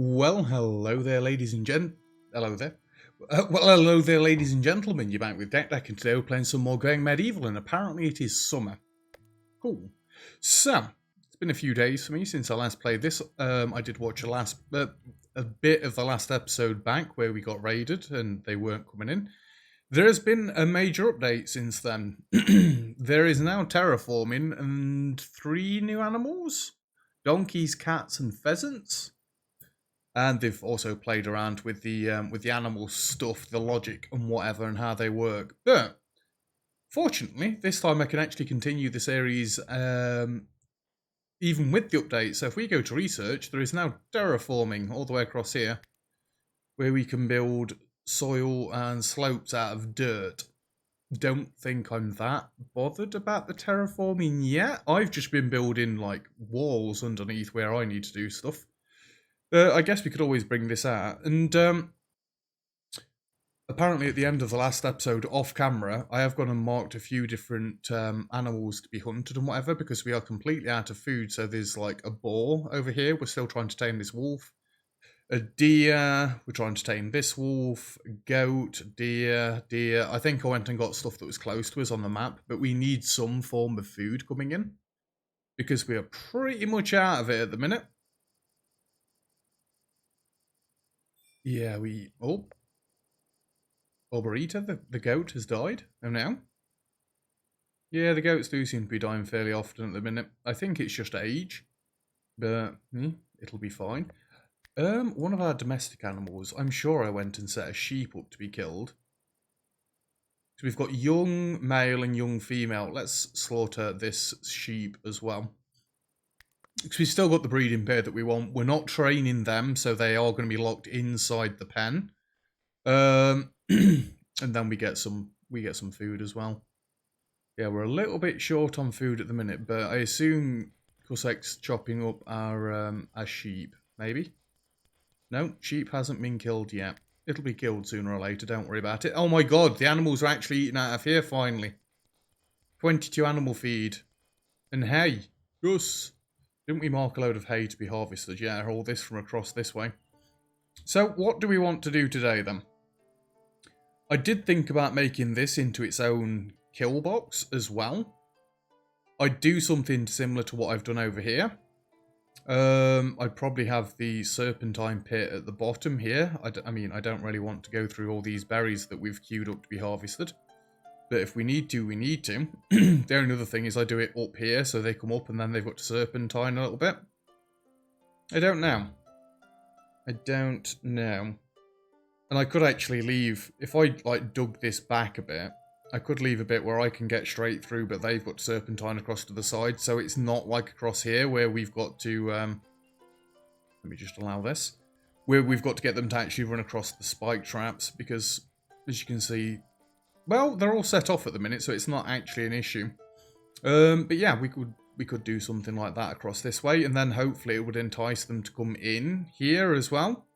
Well, hello there, ladies and hello there. Hello there, ladies and gentlemen. You're back with Deck, and today we're playing some more Going Medieval, and apparently it is summer. Cool. So, it's been a few days for me since I last played this. I did watch a bit of the last episode back where we got raided and they weren't coming in. There has been a major update since then. There is now terraforming and 3 new animals: donkeys, cats, and pheasants. And they've also played around with the animal stuff, the logic and whatever, and how they work. But fortunately, this time I can actually continue the series even with the update. So if we go to research, there is now terraforming all the way across here, where we can build soil and slopes out of dirt. Don't think I'm that bothered about the terraforming yet. I've just been building like walls underneath where I need to do stuff. I guess we could always bring this out. And apparently at the end of the last episode, off camera, I have gone and marked a few different animals to be hunted and whatever, because we are completely out of food. So there's like a boar over here. We're still trying to tame this wolf. A deer. We're trying to tame this wolf. A goat. Deer. I think I went and got stuff that was close to us on the map. But we need some form of food coming in, because we are pretty much out of it at the minute. Yeah, Arborita, the goat, has died. Oh, no? Yeah, the goats do seem to be dying fairly often at the minute. I think it's just age, but it'll be fine. One of our domestic animals, I'm sure I went and set a sheep up to be killed. So we've got young male and young female. Let's slaughter this sheep as well, because we've still got the breeding pair that we want. We're not training them, so they are going to be locked inside the pen. And then we get some food as well. Yeah, we're a little bit short on food at the minute, but I assume Kusect's chopping up our sheep. Maybe. No, sheep hasn't been killed yet. It'll be killed sooner or later. Don't worry about it. Oh my god, the animals are actually eating out of here finally. 22 animal feed and hay. Gus. Didn't we mark a load of hay to be harvested? Yeah, all this from across this way. So, what do we want to do today, then? I did think about making this into its own kill box as well. I'd do something similar to what I've done over here. I'd probably have the serpentine pit at the bottom here. I mean, I don't really want to go through all these berries that we've queued up to be harvested. But if we need to, we need to. The only other thing is I do it up here, so they come up and then they've got to serpentine a little bit. I don't know. And I could actually leave, if I like dug this back a bit, I could leave a bit where I can get straight through, but they've got to serpentine across to the side, so it's not like across here where we've got to, let me just allow this, where we've got to get them to actually run across the spike traps, because, as you can see, well, they're all set off at the minute, so it's not actually an issue. But yeah, we could do something like that across this way, and then hopefully it would entice them to come in here as well.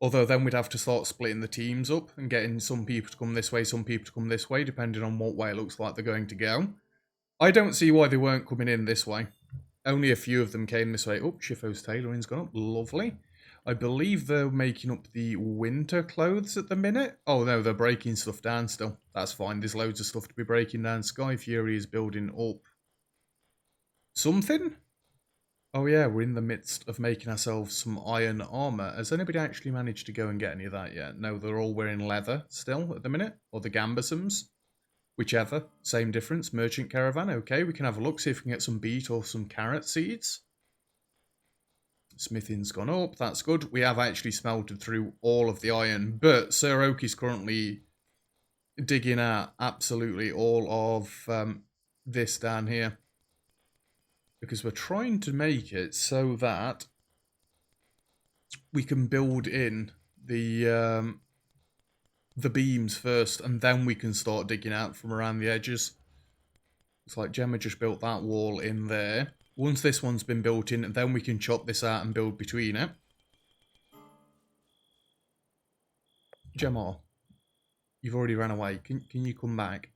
Although then we'd have to start splitting the teams up and getting some people to come this way, some people to come this way, depending on what way it looks like they're going to go. I don't see why they weren't coming in this way. Only a few of them came this way. Oh, Shifo's tailoring's gone up. Lovely. I believe they're making up the winter clothes at the minute. Oh, no, they're breaking stuff down still. That's fine. There's loads of stuff to be breaking down. Sky Fury is building up something? Oh yeah, we're in the midst of making ourselves some iron armour. Has anybody actually managed to go and get any of that yet? No, they're all wearing leather still at the minute. Or the gambesons. Whichever. Same difference. Merchant caravan. Okay, we can have a look, see if we can get some beet or some carrot seeds. Smithing's gone up. That's good. We have actually smelted through all of the iron. But Sir Oak is currently digging out absolutely all of this down here. Because we're trying to make it so that we can build in the beams first, and then we can start digging out from around the edges. It's like Gemma just built that wall in there. Once this one's been built in, then we can chop this out and build between it. Gemma, you've already ran away. Can you come back?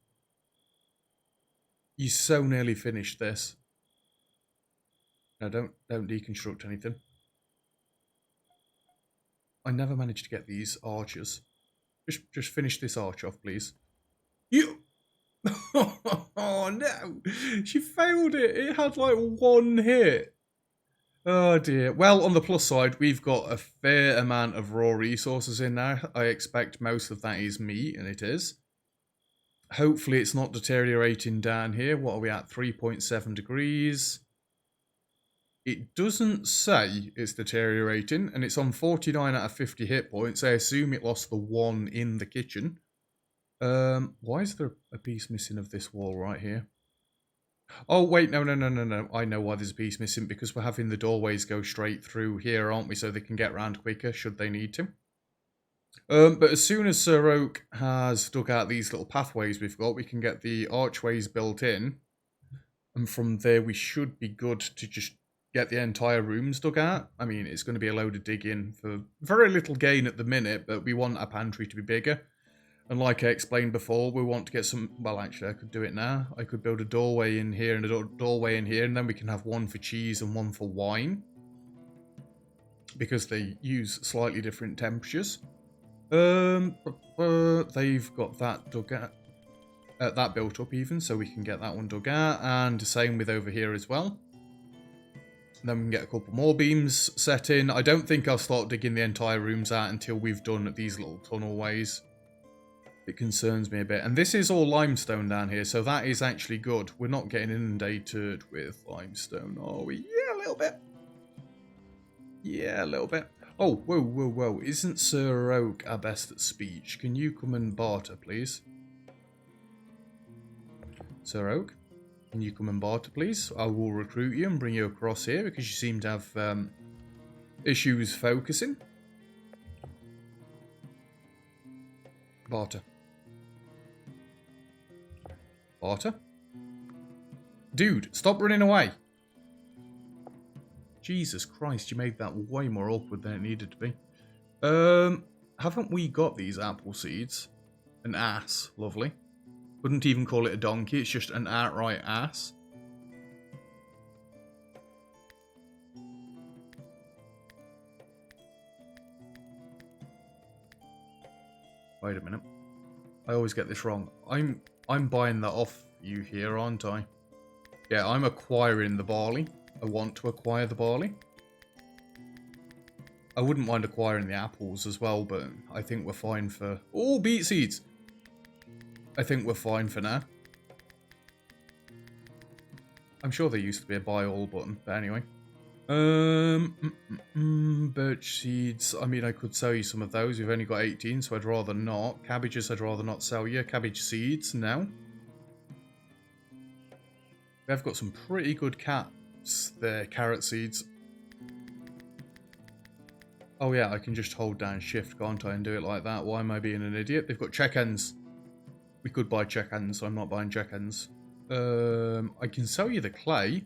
You so nearly finished this. No, don't deconstruct anything. I never managed to get these archers. Just finish this arch off, please. You... Oh, no. She failed it. It had like one hit. Oh, dear. Well, on the plus side, we've got a fair amount of raw resources in there. I expect most of that is meat, and it is. Hopefully, it's not deteriorating down here. What are we at? 3.7 degrees. It doesn't say it's deteriorating, and it's on 49 out of 50 hit points. I assume it lost the one in the kitchen. Why is there a piece missing of this wall right here? Oh, wait, no. I know why there's a piece missing, because we're having the doorways go straight through here, aren't we? So they can get around quicker, should they need to. But as soon as Sir Oak has dug out these little pathways we've got, we can get the archways built in. And from there, we should be good to just get the entire rooms dug out. I mean, it's going to be a load of digging for very little gain at the minute, but we want our pantry to be bigger. And like I explained before, we want to get some... Well, actually, I could do it now. I could build a doorway in here and a doorway in here, and then we can have one for cheese and one for wine. Because they use slightly different temperatures. They've got that dug out. That built up even, so we can get that one dug out. And the same with over here as well. And then we can get a couple more beams set in. I don't think I'll start digging the entire rooms out until we've done these little tunnel ways. It concerns me a bit. And this is all limestone down here, so that is actually good. We're not getting inundated with limestone, are we? Yeah, a little bit. Yeah, a little bit. Oh, whoa. Isn't Sir Oak our best at speech? Can you come and barter, please? Sir Oak, can you come and barter, please? I will recruit you and bring you across here because you seem to have issues focusing. Barter. Barter? Dude, stop running away. Jesus Christ, you made that way more awkward than it needed to be. Haven't we got these apple seeds? An ass, lovely. Wouldn't even call it a donkey, it's just an outright ass. Wait a minute. I always get this wrong. I'm buying that off you here, aren't I? Yeah, I'm acquiring the barley. I want to acquire the barley. I wouldn't mind acquiring the apples as well, but I think we're fine for... Oh, beet seeds! I think we're fine for now. I'm sure there used to be a buy all button, but anyway. Birch seeds. I mean, I could sell you some of those. We've only got 18, so I'd rather not. Cabbages, I'd rather not sell you. Cabbage seeds, no. We've got some pretty good caps there. Carrot seeds. Oh yeah, I can just hold down shift, can't I, and do it like that. Why am I being an idiot? They've got check-ends. We could buy check-ends, so I'm not buying check-ends. I can sell you the clay.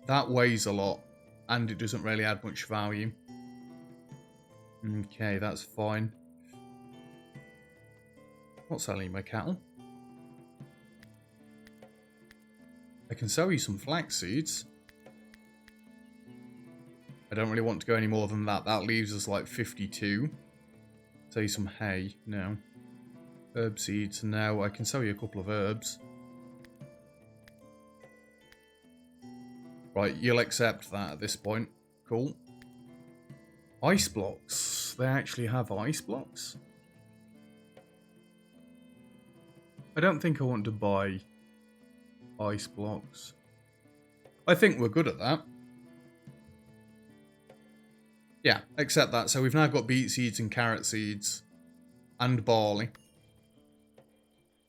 That weighs a lot, and it doesn't really add much value. Okay, that's fine. Not selling my cattle. I can sell you some flax seeds. I don't really want to go any more than that. That leaves us like 52. Sell you some hay. No. Herb seeds. No, I can sell you a couple of herbs. Right, you'll accept that at this point. Cool. Ice blocks. They actually have ice blocks? I don't think I want to buy ice blocks. I think we're good at that. Yeah, accept that. So we've now got beet seeds and carrot seeds. And barley.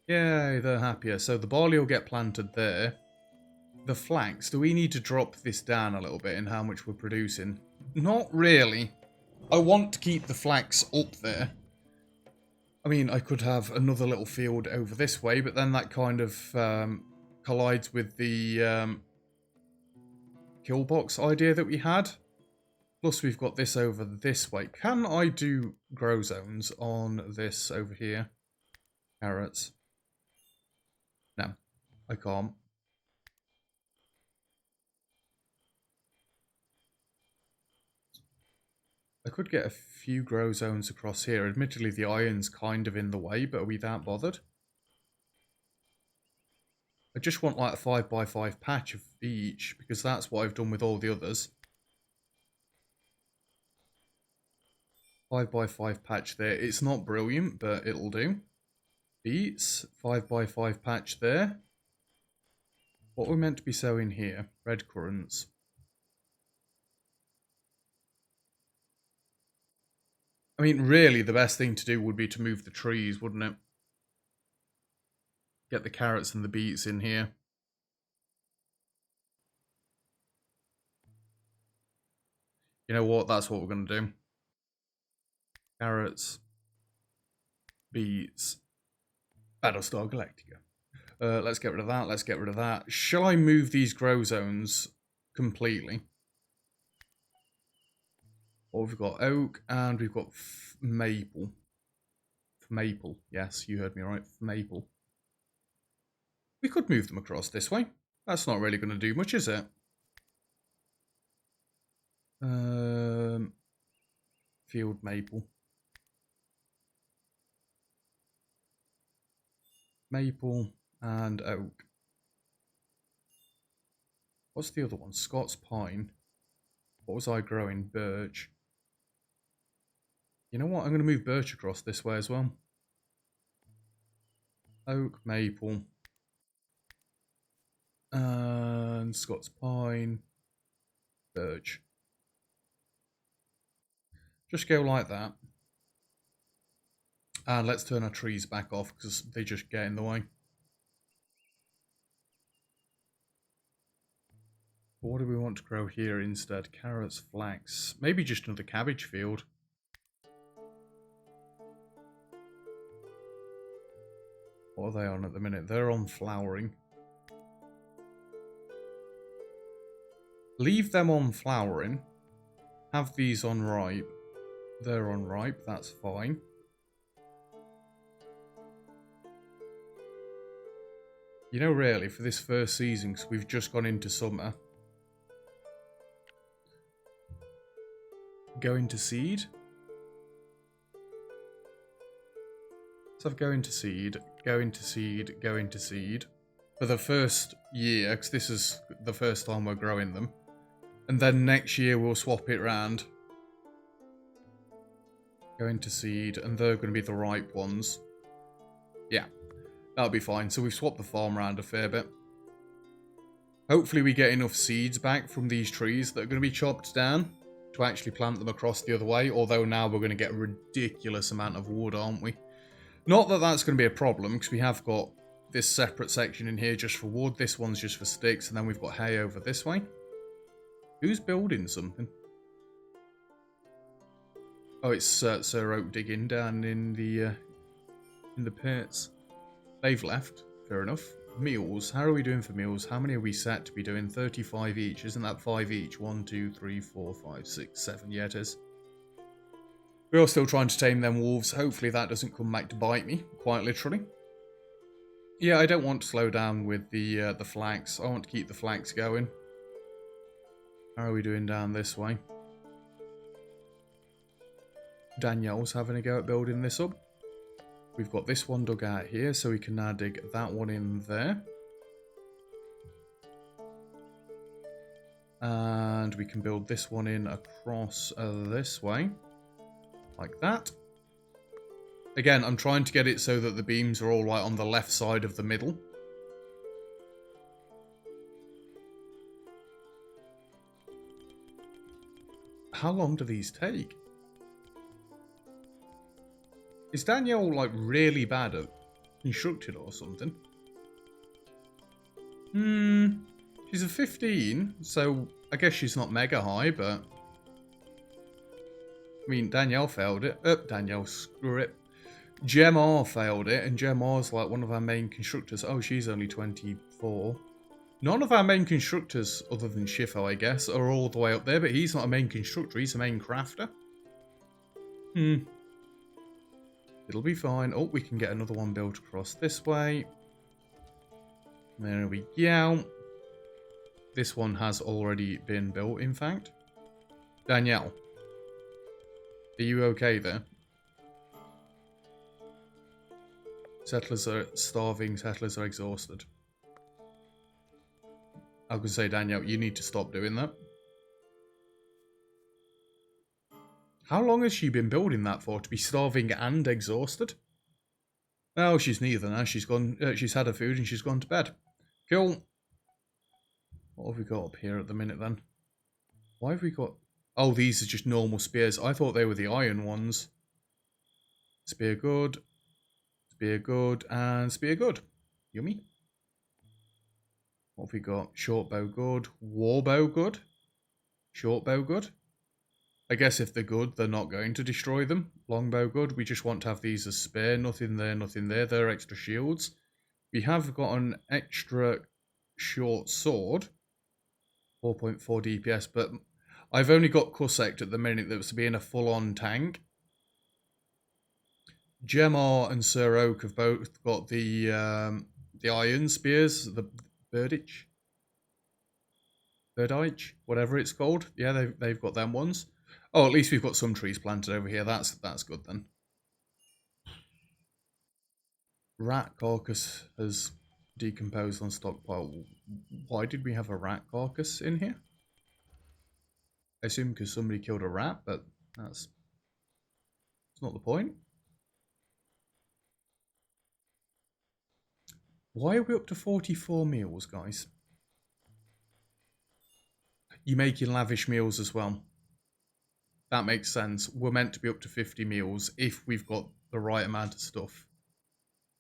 Yay, they're happier. So the barley will get planted there. The flax, do we need to drop this down a little bit in how much we're producing? Not really. I want to keep the flax up there. I mean, I could have another little field over this way, but then that kind of collides with the kill box idea that we had. Plus we've got this over this way. Can I do grow zones on this over here? Carrots. No, I can't. I could get a few grow zones across here. Admittedly, the iron's kind of in the way, but are we that bothered? I just want like a 5x5 patch of each, because that's what I've done with all the others. 5x5 patch there. It's not brilliant, but it'll do. Beets, 5x5 patch there. What we're meant to be sowing here? Red currants. I mean, really, the best thing to do would be to move the trees, wouldn't it? Get the carrots and the beets in here. You know what? That's what we're going to do. Carrots. Beets. Battlestar Galactica. Let's get rid of that. Let's get rid of that. Shall I move these grow zones completely? Or we've got oak and we've got maple. Maple. Yes, you heard me right. Maple. We could move them across this way. That's not really going to do much, is it? Field maple. Maple and oak. What's the other one? Scots pine. What was I growing? Birch. You know what? I'm going to move birch across this way as well. Oak, maple. And Scots pine. Birch. Just go like that. And let's turn our trees back off because they just get in the way. What do we want to grow here instead? Carrots, flax. Maybe just another cabbage field. What are they on at the minute? They're on flowering. Leave them on flowering. Have these on ripe. They're on ripe, that's fine. You know, really, for this first season, because we've just gone into summer. Go into seed. Let's have go into seed, go into seed, go into seed. For the first year, because this is the first time we're growing them. And then next year we'll swap it around. Go into seed, and they're going to be the ripe ones. Yeah, that'll be fine. So we've swapped the farm around a fair bit. Hopefully we get enough seeds back from these trees that are going to be chopped down to actually plant them across the other way. Although now we're going to get a ridiculous amount of wood, aren't we? Not that that's going to be a problem, because we have got this separate section in here just for wood. This one's just for sticks, and then we've got hay over this way. Who's building something? Oh, it's Sir Oak digging down in the pits. They've left. Fair enough. Meals. How are we doing for meals? How many are we set to be doing? 35 each. Isn't that 5 each? 1, 2, 3, 4, 5, 6, 7. Yeah, it is. We're still trying to tame them wolves. Hopefully that doesn't come back to bite me, quite literally. Yeah, I don't want to slow down with the flax. I want to keep the flax going. How are we doing down this way? Danielle's having a go at building this up. We've got this one dug out here, so we can now dig that one in there. And we can build this one in across this way. Like that. Again, I'm trying to get it so that the beams are all like on the left side of the middle. How long do these take? Is Danielle like really bad at constructing or something? She's a 15, so I guess she's not mega high, but I mean, Danielle failed it. Danielle, screw it. Gem R failed it, and Gem R's like one of our main constructors. Oh, she's only 24. None of our main constructors, other than Shifo, I guess, are all the way up there, but he's not a main constructor, he's a main crafter. It'll be fine. Oh, we can get another one built across this way. There we go. This one has already been built, in fact. Danielle. Are you okay there? Settlers are starving, settlers are exhausted. I was going to say, Danielle, you need to stop doing that. How long has she been building that for? To be starving and exhausted? Oh, she's neither now. She's gone. She's had her food and she's gone to bed. Cool. What have we got up here at the minute then? Why have we got... Oh, these are just normal spears. I thought they were the iron ones. Spear good. Spear good. And spear good. Yummy. What have we got? Short bow good. War bow good. Short bow good. I guess if they're good, they're not going to destroy them. Longbow good. We just want to have these as spare. Nothing there, nothing there. They're extra shields. We have got an extra short sword. 4.4 DPS, but I've only got Kusect at the minute that's being a full-on tank. Gemar and Sir Oak have both got the iron spears, the birdich, whatever it's called. Yeah, they've got them ones. Oh, at least we've got some trees planted over here. That's good then. Rat carcass has decomposed on stockpile. Why did we have a rat carcass in here? I assume because somebody killed a rat, but that's not the point. Why are we up to 44 meals, guys? You're making lavish meals as well. That makes sense. We're meant to be up to 50 meals if we've got the right amount of stuff.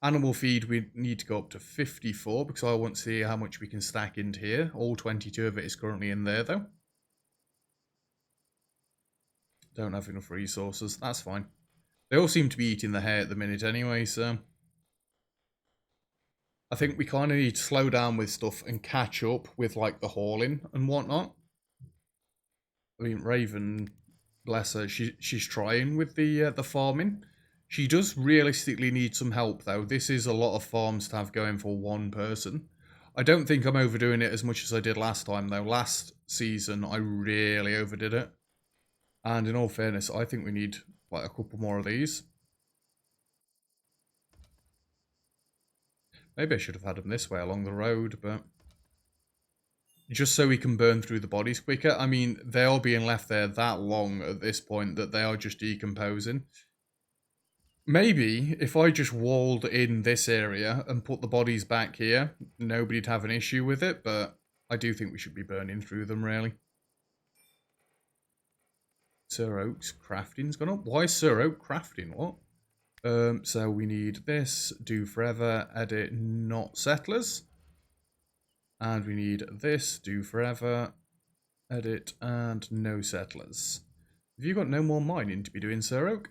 Animal feed, we need to go up to 54 because I want to see how much we can stack into here. All 22 of it is currently in there, though. Don't have enough resources. That's fine. They all seem to be eating the hay at the minute anyway, so... I think we kind of need to slow down with stuff and catch up with, like, the hauling and whatnot. I mean, Raven, bless her, she's trying with the farming. She does realistically need some help, though. This is a lot of farms to have going for one person. I don't think I'm overdoing it as much as I did last time, though. Last season, I really overdid it. And in all fairness, I think we need like a couple more of these. Maybe I should have had them this way along the road, but... just so we can burn through the bodies quicker. I mean, they are being left there that long at this point that they are just decomposing. Maybe if I just walled in this area and put the bodies back here, nobody'd have an issue with it, but I do think we should be burning through them, really. Sir Oak's crafting's gone up. Why Sir Oak crafting? What? So we need this, do forever, edit, not settlers. And we need this, do forever, edit, and no settlers. Have you got no more mining to be doing, Sir Oak?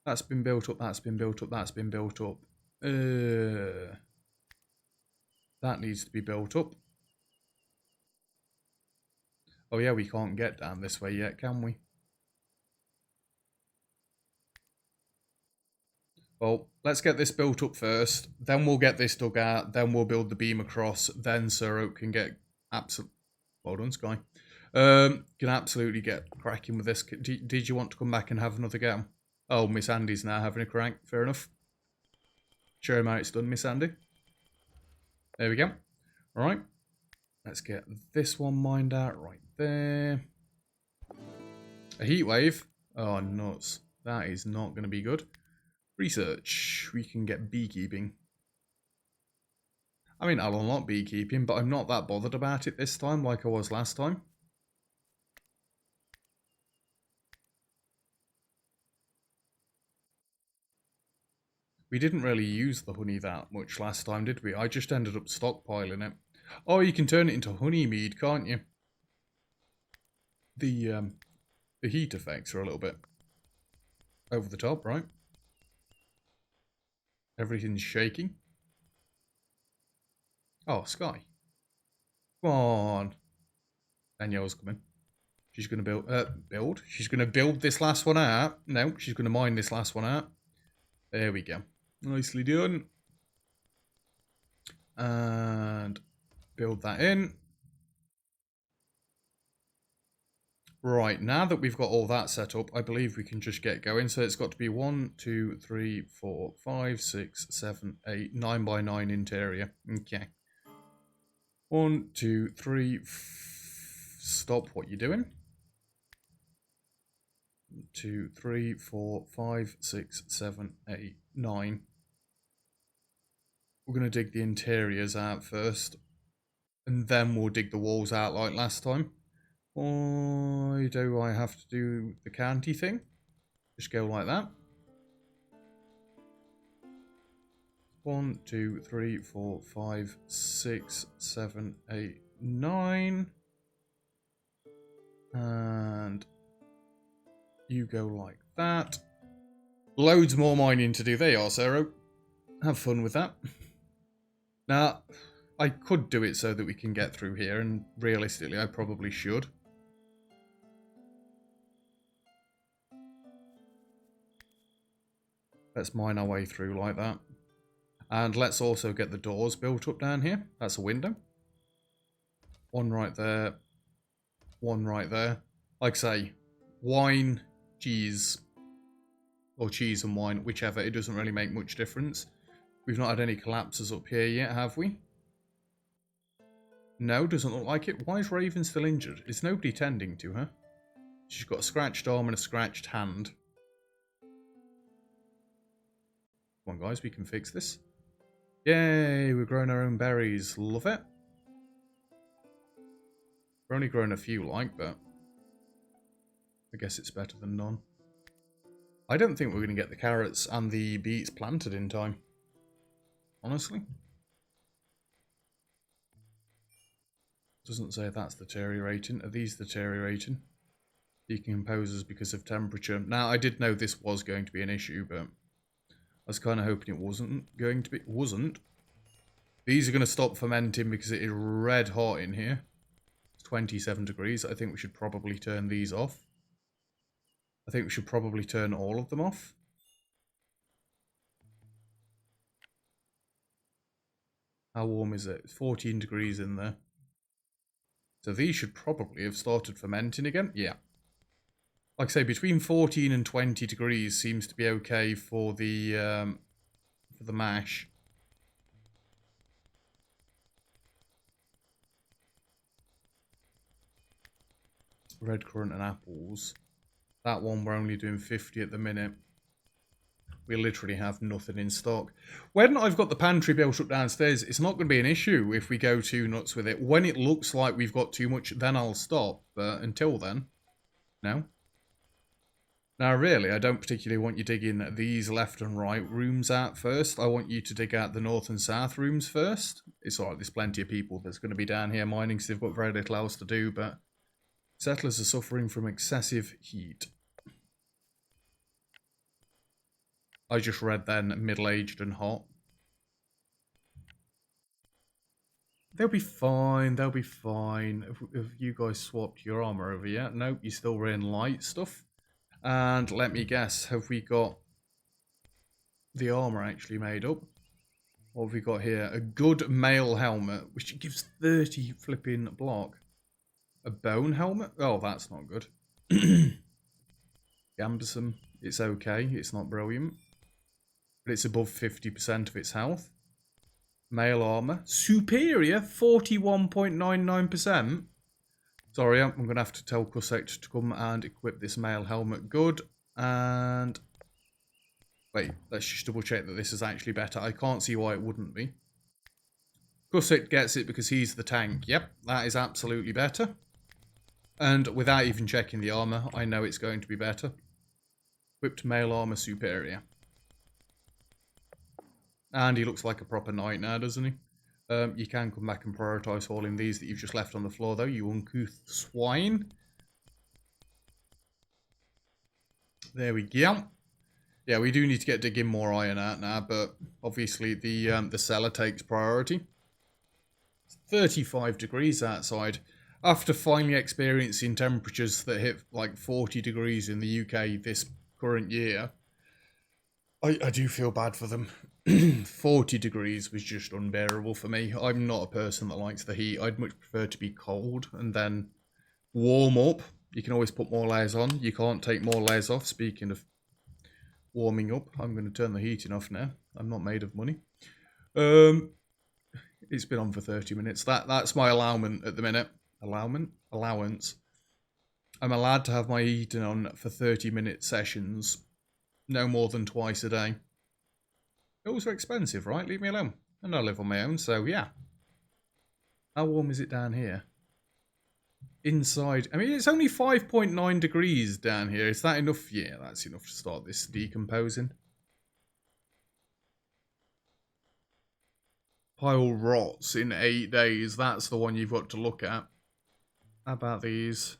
That's been built up, that's been built up, that's been built up. That needs to be built up. Oh yeah, we can't get down this way yet, can we? Well, let's get this built up first, then we'll get this dug out, then we'll build the beam across, then Sir Oak can get absolute... Well done, Sky. Can absolutely get cracking with this. Did you want to come back and have another go? Oh, Miss Andy's now having a crank. Fair enough. Show him how it's done, Miss Andy. There we go. All right. Let's get this one mined out right there. A heat wave. Oh, nuts. That is not going to be good. Research. We can get beekeeping. I mean, I'll unlock beekeeping, but I'm not that bothered about it this time like I was last time. We didn't really use the honey that much last time, did we? I just ended up stockpiling it. Oh, you can turn it into honey mead, can't you? The heat effects are a little bit over the top, right? Everything's shaking. Oh, Sky. Come on. Danielle's coming. She's going to build. She's going to build this last one out. No, she's going to mine this last one out. There we go. Nicely done. And build that in. Right, now that we've got all that set up, I believe we can just get going. So it's got to be 1, 2, 3, 4, 5, 6, 7, 8, 9 by 9 interior. Okay. 1, 2, 3, stop what you're doing. 2, 3, 4, 5, 6, 7, 8, 9. We're going to dig the interiors out first. And then we'll dig the walls out like last time. Why do I have to do the county thing? Just go like that. 1, 2, 3, 4, 5, 6, 7, 8, 9. And you go like that. Loads more mining to do there, Arsero. Have fun with that. Now, I could do it so that we can get through here, and realistically, I probably should. Let's mine our way through like that. And let's also get the doors built up down here. That's a window. One right there. One right there. Like I say, wine, cheese, or cheese and wine, whichever. It doesn't really make much difference. We've not had any collapses up here yet, have we? No, doesn't look like it. Why is Raven still injured? Is nobody tending to her? She's got a scratched arm and a scratched hand. Come on, guys, we can fix this. Yay, we're growing our own berries. Love it. We're only growing a few, like, but I guess it's better than none. I don't think we're going to get the carrots and the beets planted in time. Honestly. Doesn't say that's deteriorating. Are these deteriorating? Decomposers because of temperature. Now, I did know this was going to be an issue, but I was kind of hoping it wasn't going to be. Wasn't. These are going to stop fermenting because it is red hot in here. It's 27 degrees. I think we should probably turn these off. I think we should probably turn all of them off. How warm is it? It's 14 degrees in there. So these should probably have started fermenting again. Yeah. Like I say, between 14 and 20 degrees seems to be okay for the mash. Red currant and apples. That one we're only doing 50 at the minute. We literally have nothing in stock. When I've got the pantry built up downstairs, it's not going to be an issue if we go too nuts with it. When it looks like we've got too much, then I'll stop. But until then, no. Now, really, I don't particularly want you digging these left and right rooms out first. I want you to dig out the north and south rooms first. It's alright, there's plenty of people that's going to be down here mining because they've got very little else to do, but settlers are suffering from excessive heat. I just read then middle-aged and hot. They'll be fine, they'll be fine. Have you guys swapped your armour over yet? Nope, you're still wearing light stuff. And let me guess, have we got the armour actually made up? What have we got here? A good mail helmet, which gives 30 flipping block. A bone helmet? Oh, that's not good. Gambersome, it's okay, it's not brilliant. But it's above 50% of its health. Mail armor. Superior, 41.99%. Sorry, I'm going to have to tell Kusect to come and equip this mail helmet. Good. And wait, let's just double check that this is actually better. I can't see why it wouldn't be. Kusect gets it because he's the tank. Yep, that is absolutely better. And without even checking the armor, I know it's going to be better. Equipped mail armor superior. And he looks like a proper knight now, doesn't he? You can come back and prioritise hauling these that you've just left on the floor, though, you uncouth swine. There we go. Yeah, we do need to get digging more iron out now, but obviously the cellar takes priority. It's 35 degrees outside. After finally experiencing temperatures that hit like 40 degrees in the UK this current year, I do feel bad for them. 40 degrees was just unbearable for me. I'm not a person that likes the heat. I'd much prefer to be cold and then warm up You can always put more layers on. You can't take more layers off. Speaking of warming up, I'm going to turn the heating off now. I'm not made of money. It's been on for 30 minutes. That's my allowance at the minute. Allowance. I'm allowed to have my heating on for 30-minute sessions. No more than twice a day. Those are expensive, right? Leave me alone. And I live on my own, so yeah. How warm is it down here? Inside, I mean, it's only 5.9 degrees down here. Is that enough? Yeah, that's enough to start this decomposing. Pile rots in 8 days. That's the one you've got to look at. How about these?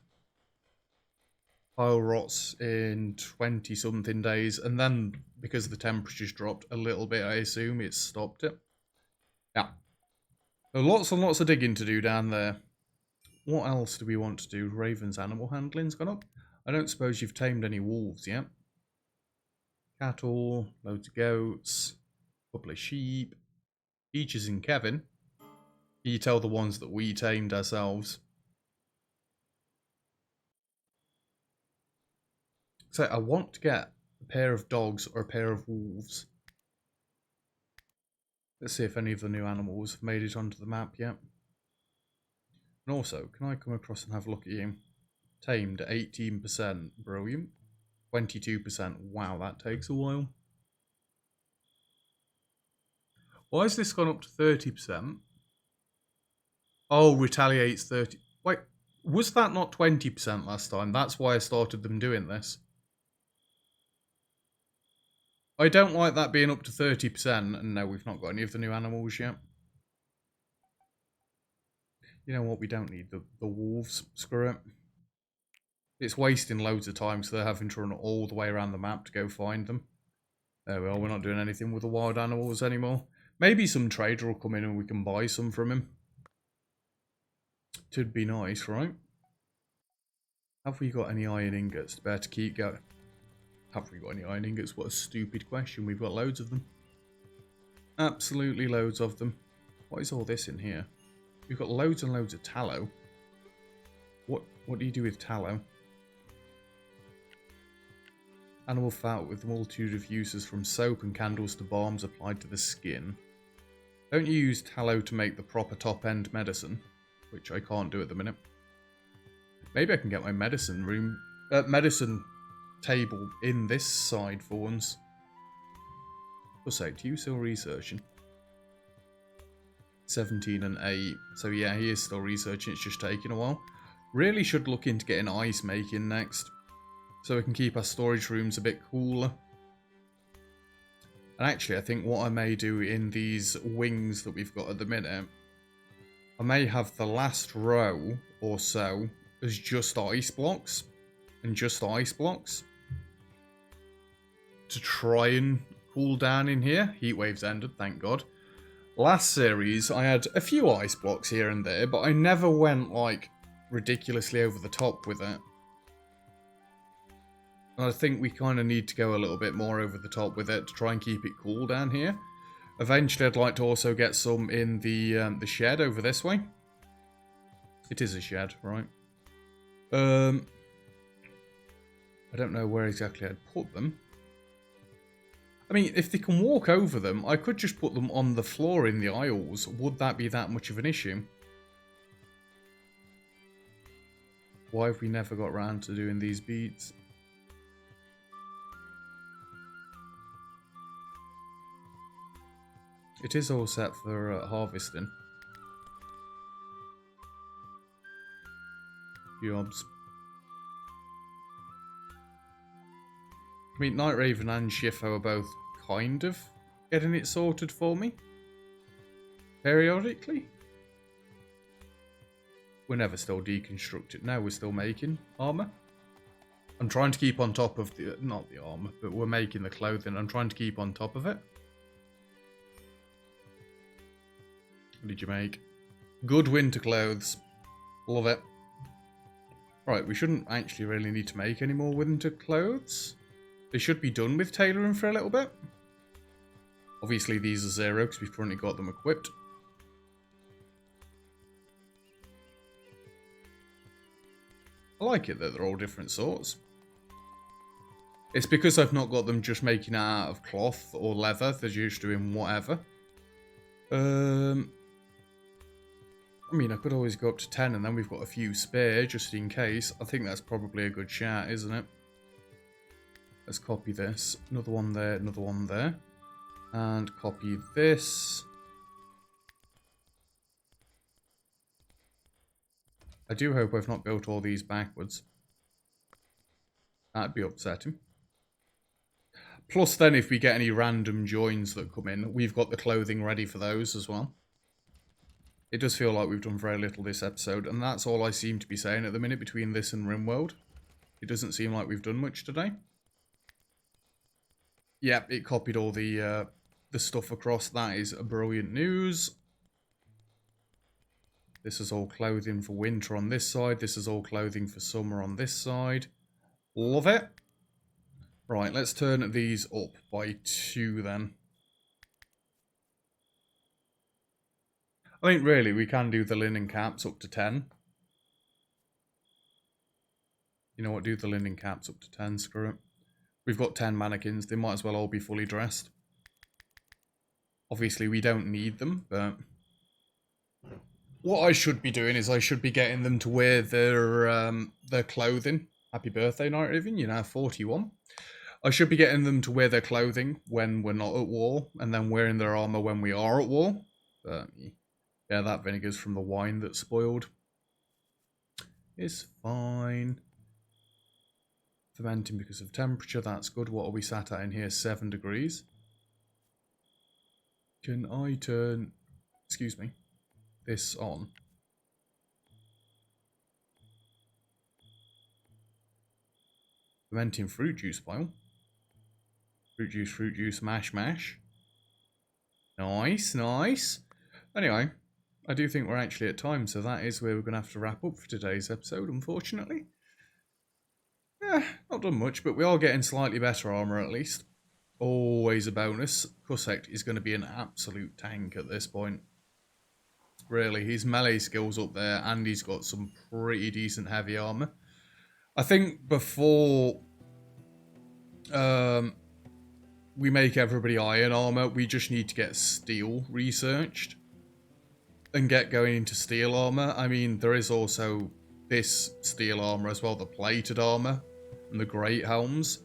Pile rots in 20-something days. And then, because the temperature's dropped a little bit, I assume it's stopped it. Yeah. So lots and lots of digging to do down there. What else do we want to do? Raven's animal handling's gone up. I don't suppose you've tamed any wolves yet. Cattle, loads of goats, a couple of sheep. Peaches and Kevin. Can you tell the ones that we tamed ourselves? So I want to get a pair of dogs or a pair of wolves. Let's see if any of the new animals have made it onto the map yet. And also, can I come across and have a look at you? Tamed at 18%. Brilliant. 22%. Wow, that takes a while. Why has this gone up to 30%? Oh, retaliates 30. Wait, was that not 20% last time? That's why I started them doing this. I don't like that being up to 30%, and no, we've not got any of the new animals yet. You know what, we don't need the wolves. Screw it. It's wasting loads of time, so they're having to run all the way around the map to go find them. There we are, we're not doing anything with the wild animals anymore. Maybe some trader will come in and we can buy some from him. It'd be nice, right? Have we got any iron ingots? Better keep going. Have we got any iron ingots? What a stupid question. We've got loads of them. Absolutely loads of them. What is all this in here? We've got loads and loads of tallow. What do you do with tallow? Animal fat with a multitude of uses from soap and candles to balms applied to the skin. Don't you use tallow to make the proper top-end medicine? Which I can't do at the minute. Maybe I can get my medicine room... medicine table in this side for once. Kusect, are you still researching? 17 and 8. So yeah, he is still researching. It's just taking a while. Really should look into getting ice making next. So we can keep our storage rooms a bit cooler. And actually, I think what I may do in these wings that we've got at the minute, I may have the last row or so as just ice blocks. And just ice blocks. To try and cool down in here. Heat waves ended, thank God. Last series, I had a few ice blocks here and there, but I never went, like, ridiculously over the top with it. And I think we kind of need to go a little bit more over the top with it to try and keep it cool down here. Eventually, I'd like to also get some in the shed over this way. It is a shed, right? I don't know where exactly I'd put them. I mean, if they can walk over them, I could just put them on the floor in the aisles. Would that be that much of an issue? Why have we never got around to doing these beads? It is all set for harvesting. Jobs. I mean, Night Raven and Shifo are both kind of getting it sorted for me. Periodically. We're never still deconstructed. Now we're still making armour. I'm trying to keep on top of the... Not the armour, but we're making the clothing. I'm trying to keep on top of it. What did you make? Good winter clothes. Love it. Right, we shouldn't actually really need to make any more winter clothes. They should be done with tailoring for a little bit. Obviously these are 0 because we've currently got them equipped. I like it that they're all different sorts. It's because I've not got them just making it out of cloth or leather. They're just doing whatever. I mean, I could always go up to 10 and then we've got a few spare just in case. I think that's probably a good shout, isn't it? Let's copy this. Another one there, another one there. And copy this. I do hope I've not built all these backwards. That'd be upsetting. Plus then if we get any random joins that come in, we've got the clothing ready for those as well. It does feel like we've done very little this episode, and that's all I seem to be saying at the minute between this and RimWorld. It doesn't seem like we've done much today. Yep, it copied all the stuff across. That is brilliant news. This is all clothing for winter on this side. This is all clothing for summer on this side. Love it. Right, let's turn these up by 2 then. I think really we can do the linen caps up to 10. You know what, do the linen caps up to 10, screw it. We've got 10 mannequins, they might as well all be fully dressed. Obviously we don't need them, but... what I should be doing is I should be getting them to wear their clothing. Happy birthday, Night Raven, you're now 41. I should be getting them to wear their clothing when we're not at war, and then wearing their armour when we are at war. But, yeah, that vinegar's from the wine that's spoiled. It's fine. Fermenting because of temperature, that's good. What are we sat at in here? 7 degrees. Can I turn, excuse me, this on? Fermenting fruit juice pile. Fruit juice, mash, mash. Nice, nice. Anyway, I do think we're actually at time, so that is where we're going to have to wrap up for today's episode, unfortunately. Not done much, but we are getting slightly better armour at least. Always a bonus. Kusect is going to be an absolute tank at this point. Really, his melee skill's up there, and he's got some pretty decent heavy armour. I think before we make everybody iron armour, we just need to get steel researched and get going into steel armour. I mean, there is also this steel armour as well, the plated armour and the great helms.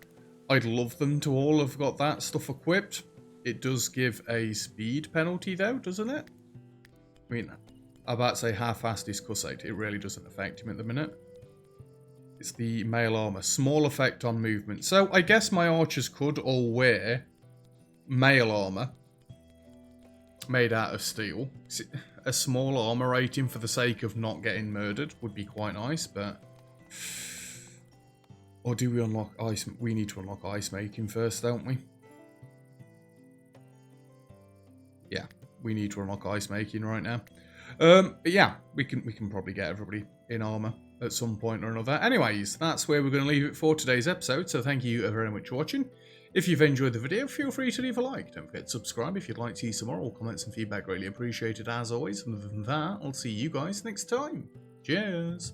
I'd love them to all have got that stuff equipped. It does give a speed penalty though, doesn't it? I mean, I'm about to say how fast is Kusect. It really doesn't affect him at the minute. It's the mail armour. Small effect on movement. So I guess my archers could all wear mail armour made out of steel. A small armour rating for the sake of not getting murdered would be quite nice, but... or do we unlock ice? We need to unlock ice making first, don't we? Yeah, we need to unlock ice making right now. But yeah, we can probably get everybody in armour at some point or another. Anyways, that's where we're going to leave it for today's episode, so thank you very much for watching. If you've enjoyed the video, feel free to leave a like. Don't forget to subscribe if you'd like to see some more. All comments and feedback greatly appreciated as always. And other than that, I'll see you guys next time. Cheers!